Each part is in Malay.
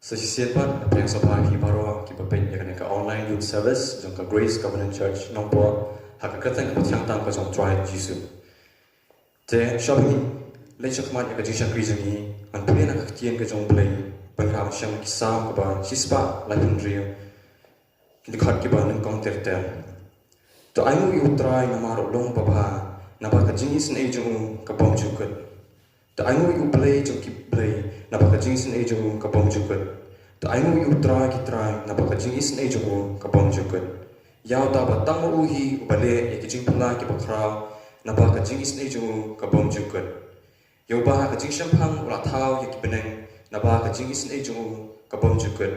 Sesisipan apa yang sopan hi baru ki bapen ya kan online youth service jong ka Grace Covenant Church nompo hak katang ka tiang tang ka jong try jisu te shopping le chakman ya ka jisha krizani an pulen ka tien ka jong play ban ka sham ki sam ka ba sispa la rio ki khat ki ba nang kong ter ter to ayu yu try na maro long pa ba na ba ka jingis na jong ka bom jukat to ayu yu play jong ki play na ba ka jingis na jong ka bom jukat to ayu yu try ki try na ba ka jingis na jong ka bom jukat yaw ta ba tang u hi bale ya ki jing pla ki ba khra na ba ka jingis na jong ka bom jukat yo ba ka jing sham phang la thao ya ki beneng na ba ka jingis na jong ka bom jukat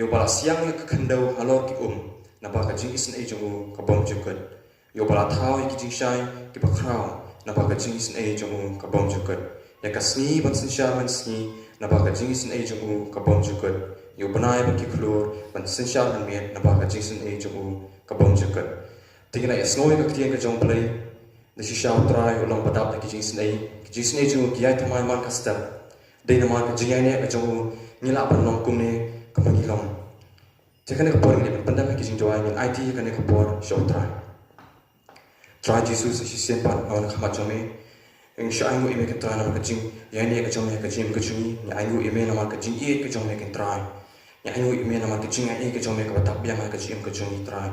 yo ba siang ya ka khandau halor ki na ba ka jingis na jong ka bom jukat yo ba thao ya ki jing shai ki ba khra na ba ka jingis na jong ka bom jukat ya ka sni ban sin sha man sni na ba ka jingis na jong ka bom jukat yo banai ba ki klur ban sin sha man me na ba ka jingis na jong ka bom jukat tingna ya snoi ka tiang ka jong play na si sha try ulang badap na ki jingis na jong ki ai thamai man ka step dei na man ka jingai ne ka jong nila ban long kum ne ka pangilom Jangan kau ni pandang lagi jing jawai ni IT kan kau por show try Jesus sisian pan awan khamat jome eng shangu ime kan try nama kajing yang ni kajong ni kajing kajungi ni ayu ime nama kajing i kajong ni kan try ni ayu ime nama kajing ai kajong ni ka batap biang nama kajing kajungi try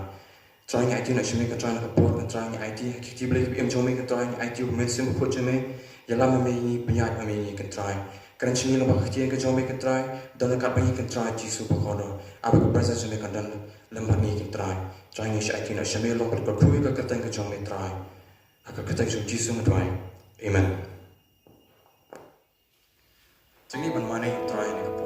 ni IT nak shime kan try nak por kan try ni IT kiti boleh em jome kan try ni IT men sim ko jome yalam me ni penyat me ni kan try kan sini lama kecil ke jombe kan try dan kat banyak kan try jisu pakono apa ko present jombe kan dan lembar ni kan try ni syai kina syame long per kui ka katang ke jombe try aka katang jisu ngai amen jadi ban mana try ni ko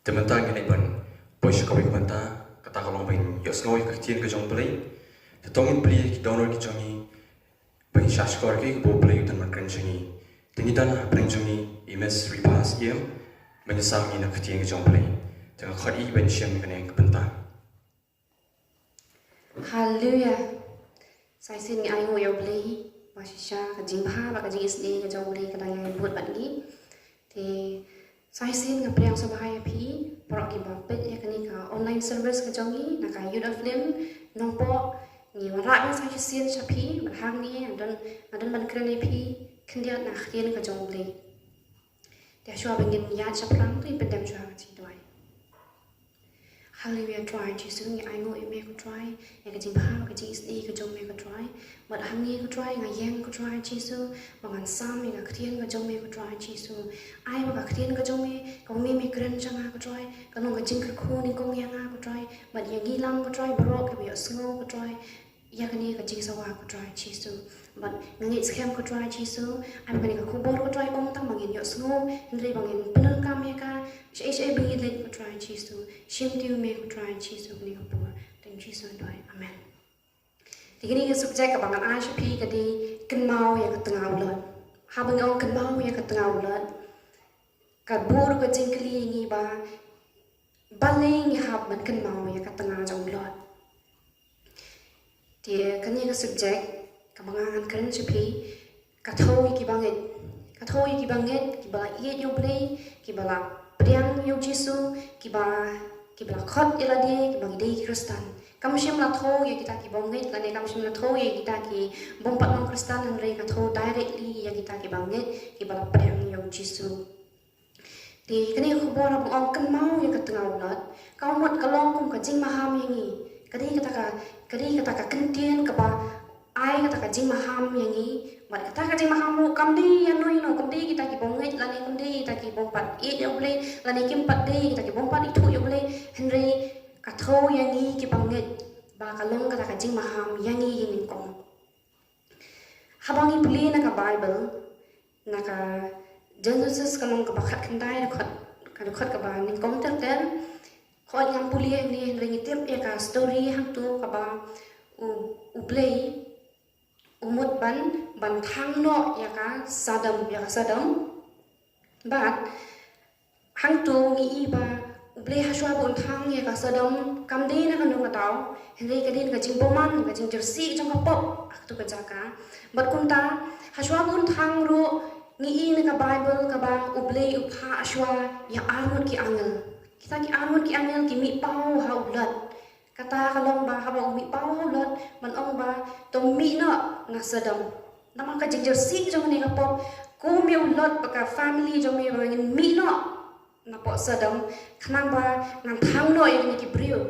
Tementang ini ban boy shakawi banta kata kalong bain yosnoi kaktian ke jong play tetongin play ki donor ki jongi bain shashkor ki bo play utan man kren jongi tingitan pren jongi imes repass yem menyesang ina kaktian ke jong play tengah khadi bain shem kene ke banta. Hallelujah. Saya sini ayo yo play masisha ka jingha ba ka jing isdi ka jong play ka dang buat ban gi thì saya sini ngapriang sa bahaya pi para ki ba pet ya kani ka online service ka jongi na ka youth film nompo ni wara ka saya sini sa pi ba hang ni adan man kren pi khndia na khien ka jong play dia shwa bengin ya sa prang tu pedam shwa ka chi doi. Hallelujah, try Jesus ni ai ngồi mẹ ko try ya ka jing ba ka jing isdi ka jong mẹ ko try but hang ni ko try nga yang ko try Jesus bangan sam ya ka khien ka jong mẹ ko try Jesus ai ba ka khien ka jong mẹ ko mẹ kren changa ko try ka nong ka jing ka khu ni ko yang ko try but ya gi lang ko try baro ka bi sngo ko try ya ka ni ka jing sawa ko try Jesus but ngi scam ko try Jesus ai ba ni ka khu bor ko try om tang bangin yo sngo ndri bangin penel kam ya ka Saya bingit late ko try Jesus. Shim tiu me ko try Jesus ni ko pur. Thank Jesus doi. Amen. Tigini ka subject ka bangan ai pi ka di kan mau ya ka tengah ulat. Habang ong kan mau ya ka tengah ulat. Ka bur ko jingkli ngi ba baling ya hab man kan mau ya ka tengah jong ulat. Dia kan ni ka subject ka bangan kan pi ka thoi ki bangit. Ka thoi ki bangit ki ba ye yo play ki ba Priang yo Jesu kiba khot iladi kiba gidei Kristen. Kamu shem la tho ya kita ki bongit lane kamu shem la tho ya kita ki bompat non Kristen andre ka tho directly ya kita ki bangit kiba priang yo Jesu. Di kani khobor ong kan mau ya ka tengah ulat. Kau mot kalong kum ka jing maham yangi. Kadi kata ka kentien ka ba ai kata ka jing maham yangi. Mat kata ka jing maham mu kamdi ya noi no kamdi kita ki bongit lane kamdi kita ki bompat it yo ble lane kim pat de kita ki bompat itu yo ble Henry ka tho yangi ki bangit ba kalong kata ka jing maham yangi yin kong. Habangi puli na ka Bible na ka Genesis kamong ka bakhat kandai ka ka ba ning kong ter khoi ngam puli ni Henry ngitip ya ka story hang tu ka ba u ble umut ban thang no ya ka sadam but hang tu ngi ba uble haswa bon thang ya ka sadam kam de na kanu katau henry ka din ka jing boman ka jing jersey jong ka pop tu ka jaka but kunta haswa bon thang ro ngi na ka Bible ka ba uble upha aswa ya armut ki angel kita ki armut ki angel ki mi pau ha ulat kata kalong ba habang mi pau lot man ong ba to mi na sadam nama ka jingjer si jong ni ka pop ko mi lot ka family jong mi bangin mi na po sadam khnang ba nang thang no yang ki brio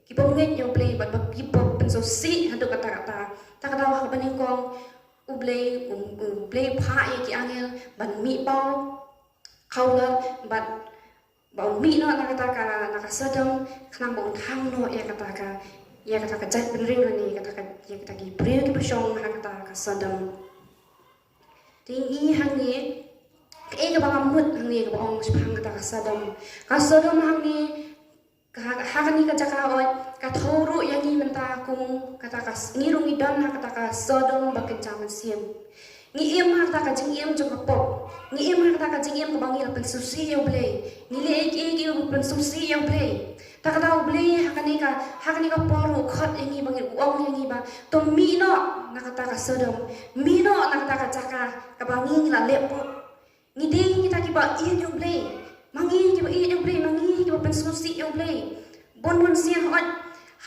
ki bonget yo play but ba ki pop pen so si hadu kata ta ka daw ha baning kong ublay play pha ye ki angel ban mi pau khawla but bau mi no nakataka nakasadam khnang bau thang no ya kataka jat benring ni kataka ya kataki priu ki pasong hakata sadam tingi hangi ke ga bangamut hangi ga bang spang kataka sadam hangi hakani ka jaka oi ka thoru yangi menta kum kataka ngirung idan hakata sadam bakencaman siam ngi em hakata jing em jong pop ni em hakata jing em ka bangil pen susi yo play ni le ek pen susi yo play ta ka daw play hakani ka poru khat yangi bangil uang yangi ba to mi no nakata ka sadam mi no nakata ka jaka ka bangil la lepo ni ding kita ki ba i yo play mangi ki ba i yo play mangi ki ba pen susi yo play bon sian hot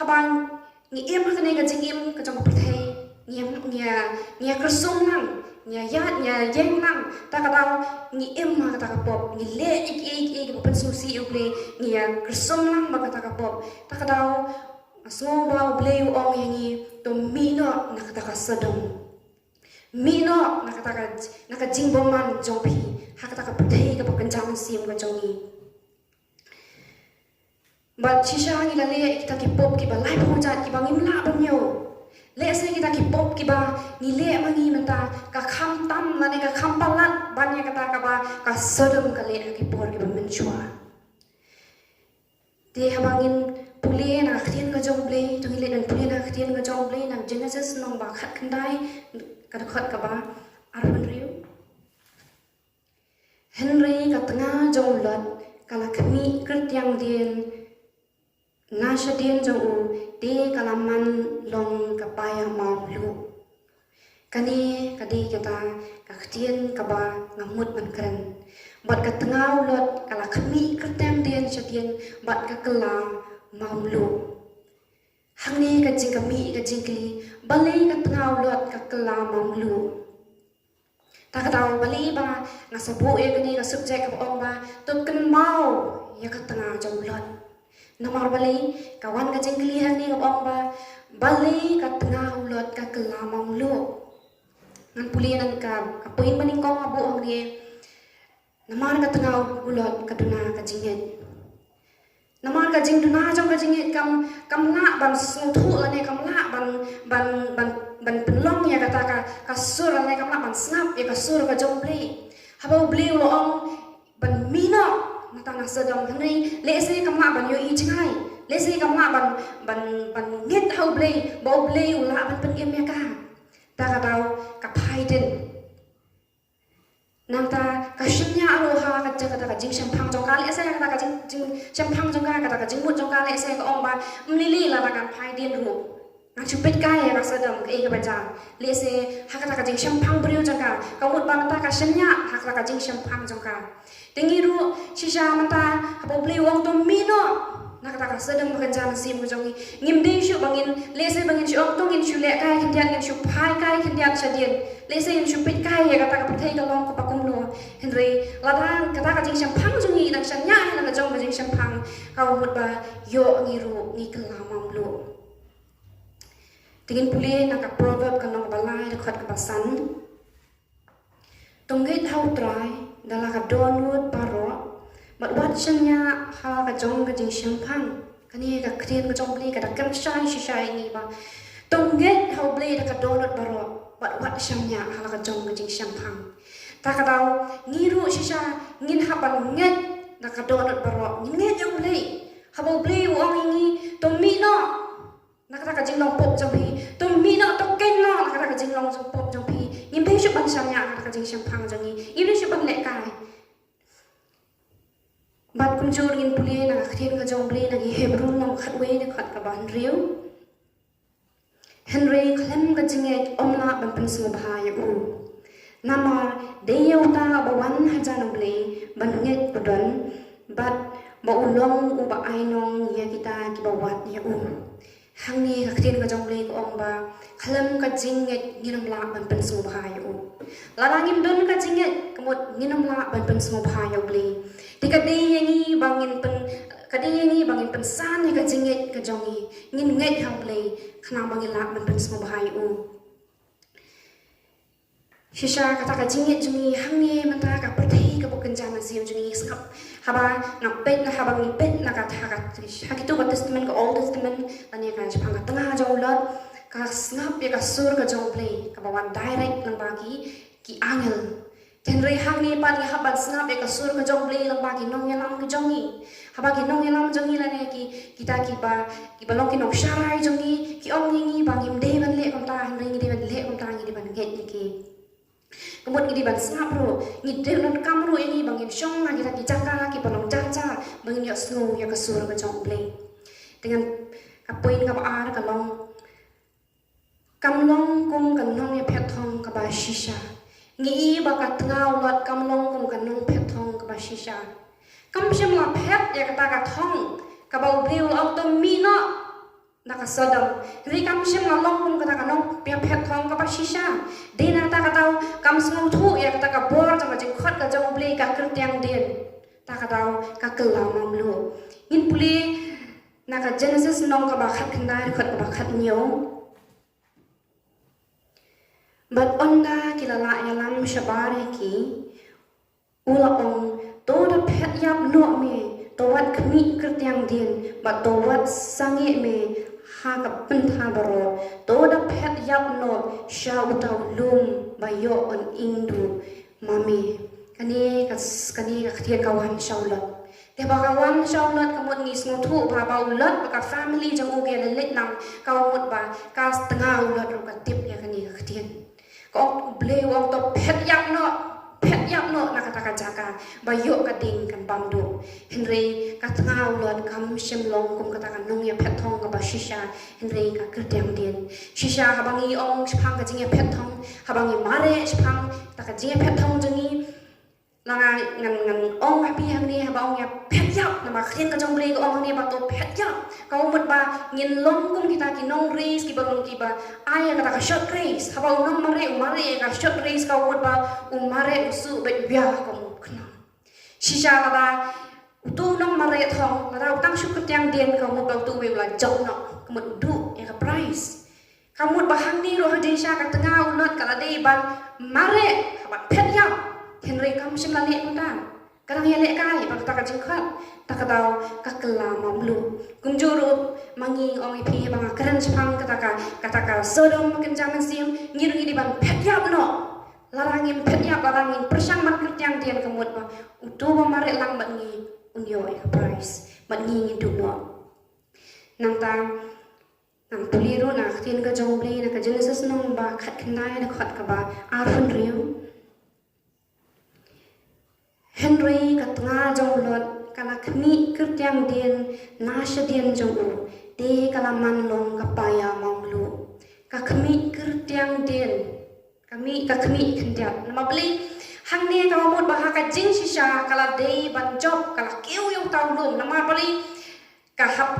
habang ni em hakani ka jing em ka jong prthai nya kersung nang nya yang nang ta ka daw ni em ma ka pop ni le ik pen susi yo play nya kersung nang ma ka pop ta ka daw asmo ba play ong yangi to mi no na ka sadam mi no na ka jing boman jong pi ha ka prthai ka kencang sim ka jongi ba chisha ni la le kita ki pop ki ba lai pho jat ki bangim la bam yo le se kita ki pop ki ba ni le mangi menta ka kham tam la ne ka kham palat ban ya kata ka ba ka sadam ka le ki por ki ba menchua Dia habangin pulih nak khtian ka jong blei tong ile dan pulih nak khtian ka jong blei nak Genesis nong ba khat kendai ka khat ka ba arban riu Henry ka tengah jong lot kala kami kertiang dien nasa dien jong u de kala man long ka paya mau lu kani kadi kita ka khtian ka ba ngamut man keren bat ka tengah lot kala kami kertiang dien chadien bat ka kala mau lu hang ni ka jing kami ka jingkli balai ka tengah lot ka kala mau lu ta ka tahu bali ba nga sabu e kani ka subject ka ong ba to kan mau ya ka tengah jong lot namar bali kawan ka jingkli hang ni ka ong ba bali ka tengah lot ka kala mau lu ngan pulian ka apuin maning kong abu ang ni namar ka tengah ulot ka duna ka jinget namar ka jing duna jong ka jinget kam la ban sung thu la ne kam la ban penlong ya kata ka sur la ne kam la ban snap ya ka sur ka jong bli haba bli lo ong ban mino mata na sedom hni le se kam la ban yo i jingai le se kam la ban nget hau bli bo bli ula ban pen em ya ka ta ka dau ka phai din nanta kashnya aroha ka jaga ka jing shampang jong ka le se ka jing shampang jong ka jing mut jong ka le se ka ong ba mlili la ka phai din ru nang chupit ka ya ka sadam ka e ka baja le se ha ka jing shampang briu jong ka mut ba mata ka shanya ha ka jing shampang jong ka tingi ru shisha mata ha bo bli wong to mino nak kata sedang bekerja mesin bujongi ngimding syu bangin lese bangin syu ong tongin syu lek kai kendian ngin syu pai kai kendian chadien lese ngin syu pit kai ya kata ka perthai ka long ka pakum lo Henry ladang kata ka jing shampang jongi nak shanya na ka jong jing shampang ka mut ba yo ngiru ngi kelamam lo tingin puli nak ka proverb ka nong balai da khat ka pasan tonggit hau trai dala ka donut paro but what shanya ha ka jong ka jing shampang kani ka krian ka jong bli ka da kam shai shai ni ba tonggit hau bli da ka donut baro but what shanya ha ka jong ka jing shampang ta ka dau ngiru shisha ngin ha ban nget da ka donut baro nget jong bli ha bo bli wong ngi to mi no na ka jing long pop jong pi to mi no to ken no na ka jing long jong pop jong pi ngim pe shu ban shanya ka jing shampang jong ni ilu shu ban le kai bat kum jur ngin puli na khrin ka jong bli na gi hebron nong khat we ne khat ka ban riu Henry klem ka jinget omla ban pen smu bha ya u namar de yota ba wan ha jan bli ban nget podon bat ba ulong u ba ai nong ya kita ki ba wat ya u hang ni ka khrin ka jong bli ko ong ba klem ka jinget nginom la ban pen smu bha ya u larangim don ka jinget kemut nginom la ban pen smu bha ya bli Dikadi yangi bangin pen san ka jinget ka jongi ngin nget hang play khna bangin la pen smo bahai u shisha kata ka jinget jongi hang ni manta ka perthai ka bukan jana siam jongi skap haba nak pet na haba ni pet na ka tha ka hakitu ka testament ka old testament ani ka chapang ka tengah jong lot ka snap ya ka sur ka jong play ka bawan direct lang bagi ki angel Henry hang ni pan haban snap e kasur ka jong blei lang bagi nong yalam ki jongi habagi nong yalam jongi la ne ki kita ki ba long ki nong sharai jongi ki ong ngi bangim de ban le kom ta Henry ngi de ban le kom ta ngi de ban nget ni ki kemut ngi de ban snap ro ngi de non kam ro ngi bangim shong na kita ki jaka ki balong jaja bangin yo snow ya kasur ka jong blei dengan kapoin ka ar ka long kam long kum kan nong ya phet thong ka ba shisha ngi ba ka tngau lot kam long kum kan nong phet thong ka ba shisha kam shem la phet ya ka ka thong ka ba breu au to mi no na ka sodam ri kam shem la long kum ka nong phet thong ka ba shisha de na ta ka tau kam smong thu ya ka ka bor ta ma jing khot ka jong ble ka kr tiang den ta ka tau ka kla mam lu ngin puli na ka Genesis nong ka ba khat khandai khot ka ba khat nyo But onda kilala yalam shabare ki ula ong to da phet yap no me to wat khmi krtyang din but to wat sangi me ha ka pen tha baro to da phet yap no sha utaw lum ba yo on indu mami kani ka khtian kawan shaulot te ba kawan shaulot kamut ngi smo thu ba ba ulot ba ka family jang uge le lit nang kawut ba ka tengah ulot ro ka tip ya kani ka khtian ko ble wong to phet yak no na kata jaka ba yo ka ding kan bam do henry ka tengah ulot kam shim long kum kata kan nong ya phet thong ka ba shisha henry ka kertiam din shisha habangi ong chpang ka jing ya phet thong habangi mare chpang ta ka jing ya phet thong jangi là ngàn ông happy hàng đi bà ông nhà pet yap là mà khiến cái trong bì của ông này bà tổ pet yap kau một bà nhìn long cũng kita ki nong race ki bagong ki ba ai kata ka short race haba nong mare ka short race kau một bà mare usu bet bia kau kena shisha là bà tu nong mare thong là tao tăng súc cái tiang điện kau một đầu tu về là chọc nọ một du ya ka price kau một bà hàng đi rồi đi sha ka tengah unat kala đi ban mare haba pet yap Henry kam sim la lek ta kadang ya lek kai bak ta ka jingkhat ta ka daw ka kala mamlu kum juru mangi ong ipi bang kran chpang kata ka sodom makin jaman sim ngir ngi di ban phet yap no larangin phet yap larangin persang mat kertiang tian kamut ba utu ba mare lang ban ngi unyo ka price ban ngi du no nang ta nang puliru na khtin ka jongli na ka genesis nong ba khat khnai na khat ka ba arfun riu Henry katnga jong lot kala khni kertiang din nasha din jong u te kala man long kapaya monglu ka khmi kertiang din kami ka khmi khndiat nama beli hang ne ka mot ba ka jing shisha kala dei ban job kala kiu yong taw lum nama beli ka hap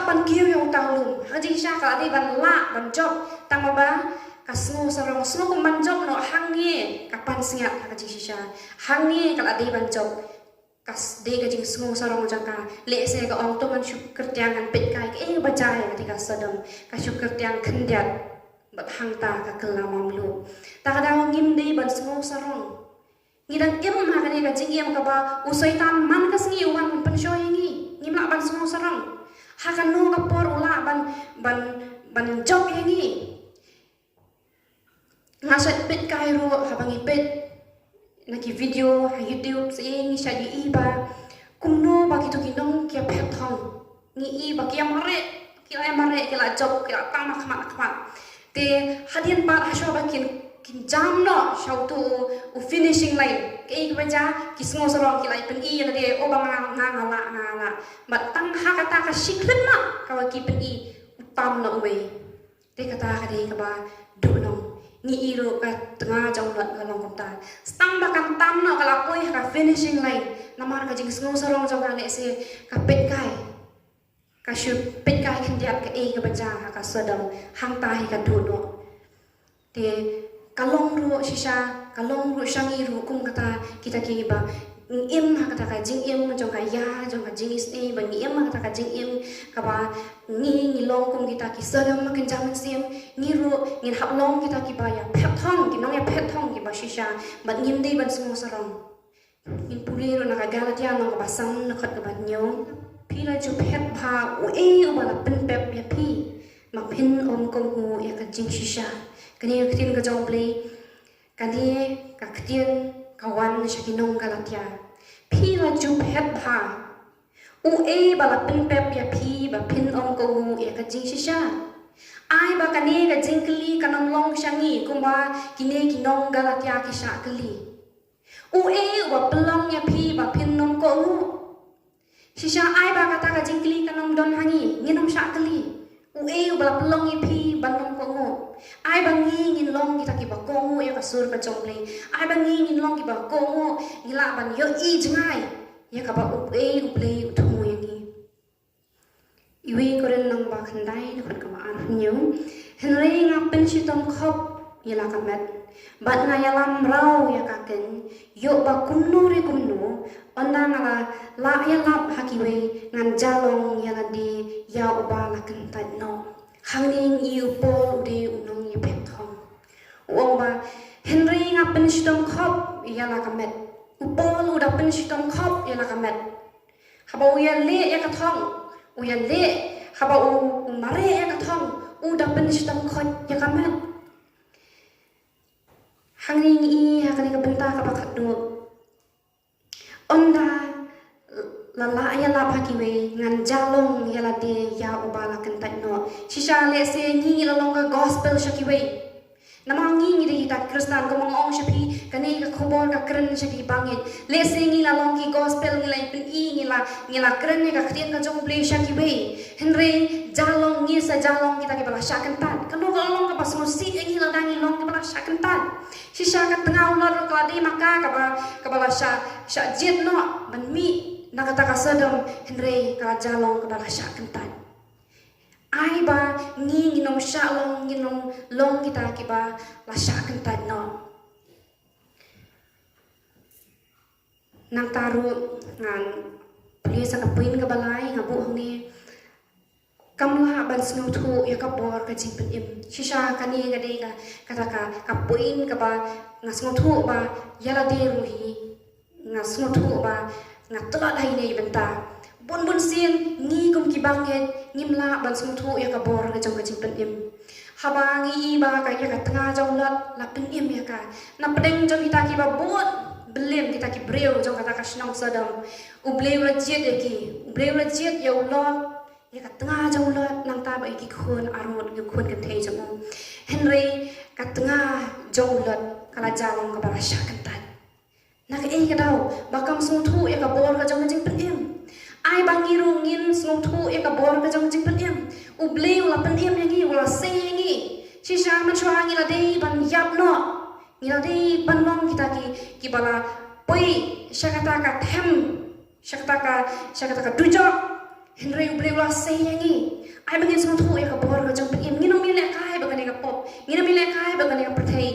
ban kiu yong taw lum ha jing sha kala dei ban la ban job tang ba kasno sarong sno ko manjok no hangi kapan singat ka jing shisha hangi kala dei ban job kas dei ka jing sno sarong jaka le se ka ong to man shuk kertiang an pet kai ke ba jai ka tika sadam ka shuk kertiang khndiat bat hang ta ka kala mamlu ta ka daw ngim dei ban sno sarong ngidang im ha ka ne ka jing yam ka ba usoi tam man ka sngi wan pan shoy ngi ngim la ban sno sarong ha ka no ka por ula ban job ngi ngasat pet kai ro habangi pet naki video ha YouTube se ngi sha di iba kumno ba kitu kinong kia pet thong ngi iba kia mare kia la job kia pa ma khmat te hadian par ha sho ba kin jam no shau tu u finishing line ke ba ja kismo sarong ki lai pen i na de o ba nga ba tang ha kata ka shiklet ma ka wa ki pen i tam no we te kata ka de ka ba du no ni iro ka tengah jong lot ka long ta stang ba kan tam no kala poi ka finishing line namar ka jing sngo sarong jong ka le se ka pet kai ka shu pet kai khin diat ka e ka ba ja ka sodam hang ta hi ka du no te kalong ru shisha kalong ru shangi ru kum kata kita ki ba im ha kata ka jing im jong ka ya jong ka jing is e ba ni im ha kata ka jing im ka ba ni long kum kita ki sadam makin jaman sim ni ru ngin hap long kita ki ba ya phet thong ki nong ya phet thong ki ba shisha ba ngim dei ban smo sarong in puli ru na ka galatia nong ka ba sam na khat ka ba nyong pi la chu phet bha u e u ba la pen pep ya pi ma phin om kong hu ya ka jing shisha kani khtin ka jong play kani ka khtin kawan shakinong galatia pi la chu phet bha u e ba la pen pep ya pi ba phin om kong hu ya ka jing shisha ai ba kani ka jing kli kanong long shangi kumba kine kinong galatia ki sha kli u e wa plong ya pi ba phin nom ko hu shisha ai ba kata ka jing kli kanong don hangi nginom sha kli u e ba plong ya pi ban nom ko hu ai ba ngi ngin long kita ki ba ko hu ya ka sur ka chong le ai ba ngi ngin long ki ba ko hu ngila ban yo i jingai ya ka ba u e u ple u thu ya ni iwi koren nang ba khandai na khat ka ba ar nyu henry nga pen shi tom khop ya la ka met bat nga ya lam rau ya ka ken yo ba kunnu re kunnu onda nga la ya lap hakiwe ngan jalong ya la di ya uba la kan ta no hangning iu pol de unong ya pet thong uong ba henry nga pen shi tom khop ya la ka met u pol u da pen shi tom khop ya la ka met haba u ya le ya ka thong u ya le haba u mare ya ka thong u da pen shi tom khot ya ka met hangning i hakani ka benta ka bakhat do onda lala ya la pakiwe ngan jalong ya la de ya ubala kentai no shisha le se ni la longa gospel shakiwe namangi ngi kita Kristen ko mong shapi kani ka khobor ka kren shaki bangit le se ngi la longi gospel ngi la pin i ngi la kren ka khrian ka jong ble shakiwe henry jalong ngi sa jalong kita ke bala shakan tan kanu ka long ka pasmo si ngi la dangi long ke bala shakan tan shisha ka tengau lor ka di maka ka bala sha jet no ban mi nakata ka Sodom Henry ka jalong ka bala sya kentan ai ba ngi nginom sya long nginom long kita ki ba la sya kentan no nang taru ngan pulis ka puin ka balai ngabu ni kamla ban snow thu ya ka bor ka jing pen im shisha kani ga de ka kata ka puin ka ba ngas thu ba yala de ruhi ngas thu ba nga tela dai nei benta bon sien ngi kum ki banget ngimla ban sum thu ya ka bor ka jong ka jing pen im haba ngi ba ka ya ka tanga jong lat la pen im ya ka na pedeng jong kita ki ba bot belem kita ki breu jong kata ka snong Sodom u bleu la jet ya ulot ya ka tanga jong lat nang ta ba ki khon armot ngi khon kan thei jong Henry ka tanga jong lat kala jalong ka ba sha kan tan nak ka daw bakam sung thu ya ka bor ka jong jing pen im ai bangi rungin sung thu ya ka bor ka jong jing pen im u bleu la pen im yangi wala se yangi shisha man chwa ngi la dei ban yap no ngi la dei ban long kita ki bala poi shakata ka them shakata ka dujo Henry u bleu la se yangi ai bangi sung thu ya ka bor ka jong pen im ngi no mi le kai ba ka pop ngi no mi le kai ba ka perthei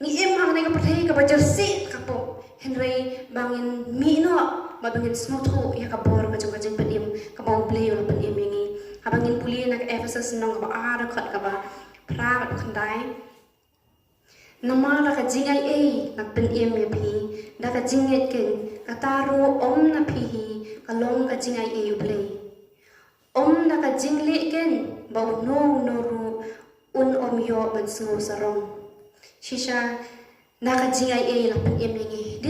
ngi im hang ka perthei ka ba jersi ka pop Henry bangin mino mabangin smotho ya ka bor ka jong ka jing pen im ka bang play la pen im ngi habangin puli nak Ephesus nong ka ba ara khat ka ba pra ba khandai nama la ka jingai e nak pen im me phi da ka jinget ken ka taru om na phi hi ka long ka jingai e play om na ka jingle ken ba no ru un om yo ban sngo sarong shisha naka jingai e la pen em ngi di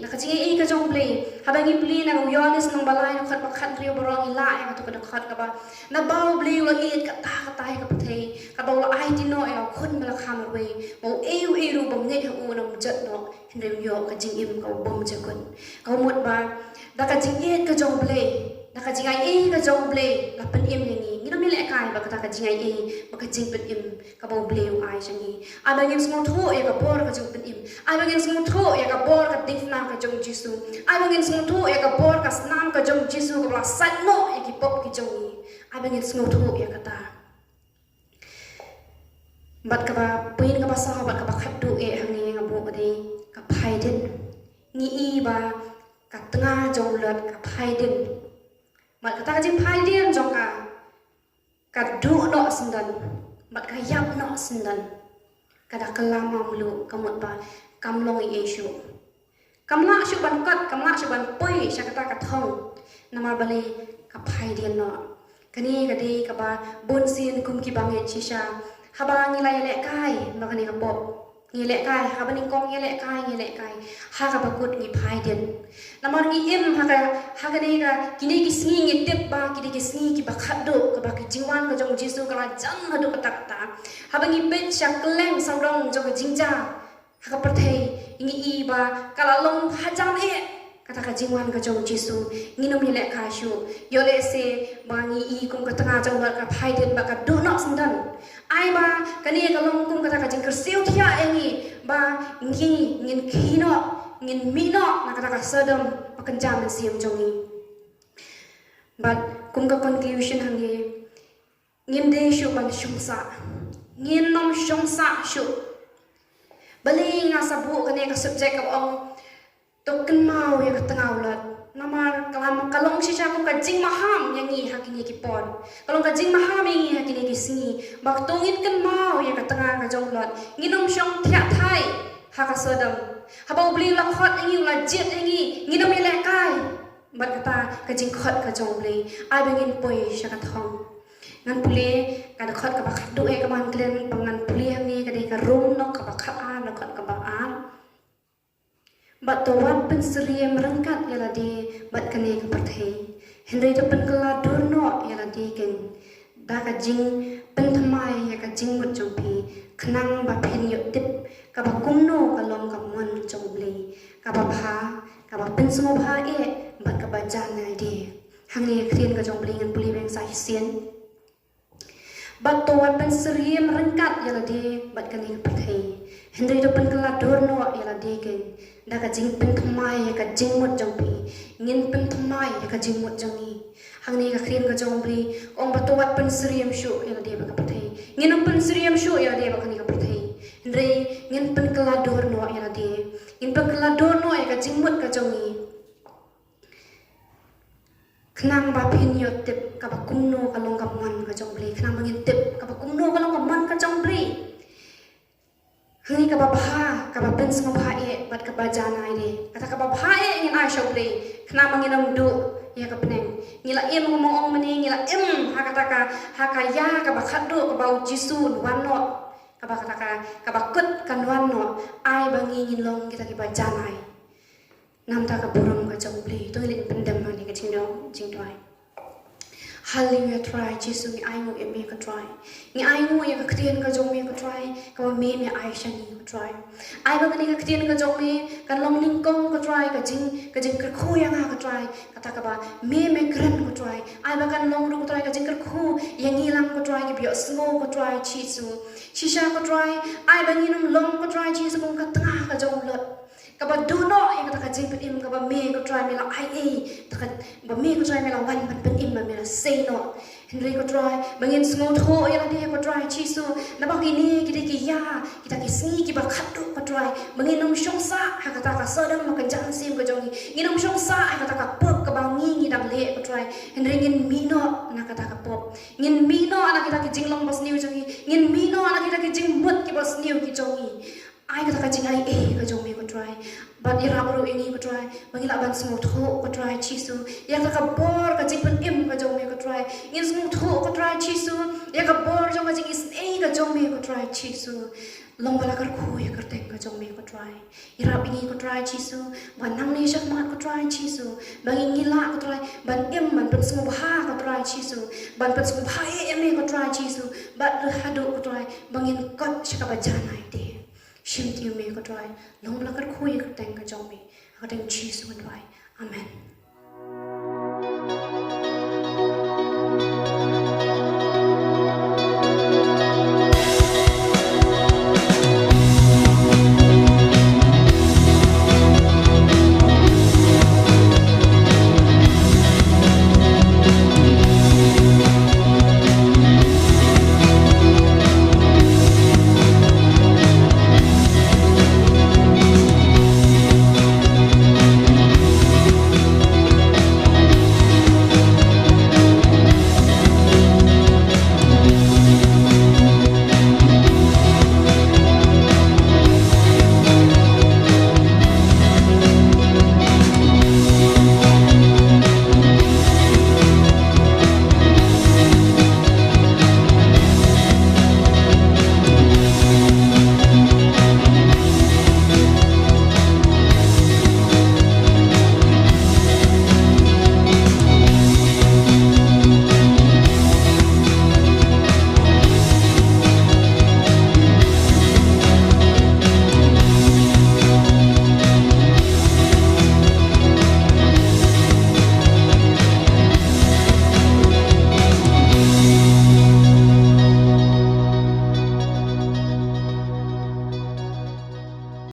naka jingai e ka jong play habangi play na uyonis nang balay no khat pakhat rio borong ila e ka to ka khat ka ba na baw play wa e ka ta ka pathe ka baw la ai ti no e khun bala kham we baw e ru bam ngai ha u na mu jat no hende yo ka jing im ka bom je kun ka mot ba da ka jing e ka jong play naka jingai e ka jong play la pen em ngi ngi no mi le kai ba ka jingai e ba ka jing pen im ka baw play u ai changi abangim small tho e ka bor ka jong pen im ai bangin small tho e ka bor ka difna ka jong jisu ai bangin small tho e ka bor ka snam ka jong jisu ka sat no e ki pop ki jong ni ai bangin small tho e ka ta bat ka ba puin ka ba sa bat ka ba khat du e hangi nga bu ka de ka phai den ni i ba ka tanga jong lat ka phai den mat ka ta jing phai den jong ka du no sindan mat ka yap no sindan kada kelama mulu kamut ba kamlong i Yesu kamla shu ban kat kamla shu ban poi shakata ka thong namar bale ka phai dian no kani ka de ka ba bon sin kum ki bange chisha haba ngi la le kai no kani ka pop ngi le kai haba ni kong ngi le kai ha ka ba kut ngi phai dian namar ngi im ha ka ne ka kini ki sngi ngi tep ba ki ki sngi ki ba khat do ka ba ki jingwan ka jong Jesu ka la jang ha do ka ta haba ngi pet shakleng samrong jong jingja ha ka perthei ngi i ba kala long hajam e kata ka jingwan ka jong Jesu ngi no mi le ka shu yo le se ba ngi i kum ka tanga jong ka phai den ba ka do no sandan ai ba kani ka long kum kata ka jing kersiu thia engi ba ngi ngin khino ngin mi no na kata ka Sodom pakan jam siam jong ni but kum ka conclusion hangi ngin de shu ban shumsa ngin nom shumsa shu bali nga sabu kani ka subject ka ong token mau ya tengah ulat namar kalong shisha kum ka jing maham yang ni hakini ki pon kalong ka jing maham yang ni hakini ki singi bak tongit kan mau ya tengah ka jong ulat nginom shong thia thai haka Sodom habau beli la khot ngi la jet ngi nginom ile kai bat kata ka jing khot ka jong beli ai bangin poi shaka thong ngan puli ka khot ka bak du e ka man klen pangan puli hangi ka de ka rum no ka bak a na khot ka bak a bat tawat pen seriam rangkat yala di bat kane ke perthei hendai to pen kala durno yala di ken da ka jing pen thamai ya ka jing mut jompi khnang ba phen yo tip ka ba kumno ka lom ka mon jomli ka ba pha ka ba pen smo pha e bat ka ba janai di hangi khrien ka jomli ngan puli beng sai sien bat tawat pen seriam rangkat yala di bat kane ke perthei hendai to pen kala durno yala di ken da ka jing pen thamai ka jing mut jompi ngin pen thamai ka jing mut jongi hang ni ka khrien ka jompi ong batawat pen seriam shu ya de ba ka pathai ngin pen seriam shu ya de ba ka ni ka pathai ndrei ngin pen kelador no ya de ngin pen kelador no ya ka jing mut ka jongi khnang ba phin yo tip ka ba kumno ka long ka man ka jompi khnang bangin tip ka ba kumno ka long ka man ka jompi Hang ka babha ka ba pen sma bha e bat ka ba janai de kata ka babha e ngin ai shopre khna manginam du ya ka peneng ngila em ngomong ong mani ngila em ha kata ka ha ka ya ka ba khadu ka ba jisu wan no ka ba kata ka ba kut kan wan no ai bangi ngin long kita ki ba janai nam ta ka burum ka jomple to lin pendam mani ka jingdoi Hallelujah try Jesus ngi ai ngo em ka try ngi ai ngo ya ka khtien ka jong me ka try ka me ai shani ka try ai ba ni ka khtien ka jong me ka long ning kong ka try ka jing ka khu yang ka try ka ta ka ba me kran ka try ai ba kan long ru ka try ka jing ka khu yang ngi lam ka try ki bio sngo ka try Jesus shisha ka try ai ba ni num long ka try Jesus kong ka tanga ka jong lot kaba duno yang kata kajing pen im kaba me ko try mela ai e takat ba me ko try mela wan pen im mela say no Henry ko try bangin smooth ho ya dia ko try chisu na ba kini kita ki ya kita ki sni ki ba khatu ko try bangin num shong sa ha kata ka sadam makan jan sim ko jongi nginum shong sa ha kata ka pop ka bangi ni dam le ko try Henry ngin mino na kata ka pop ngin mino ana kita ki jinglong bas niu jongi ngin mino ana kita ki jing mut ki bas niu ki jongi ai kata ka jing ai e ka jong me ko try but ira bro ini ko try bangila ban smooth ho ko try chisu ya ka bor ka jing pen im ka jong me ko try ngin smooth ho ko try chisu ya ka bor jong ka jing is e ka jong me ko try chisu long bala kar khu ya kar teng ka jong me ko try ira ini ko try chisu ban nang ni shak mat ko try chisu bangi ngila ko try ban im ban pen smooth ha ko try chisu ban pen smooth ha e me ko try chisu but hadu ko try bangin kot shaka ba janai de Shim tiu me ko try long la kar khu ya kar teng ka jong me ka teng chisu kan try amen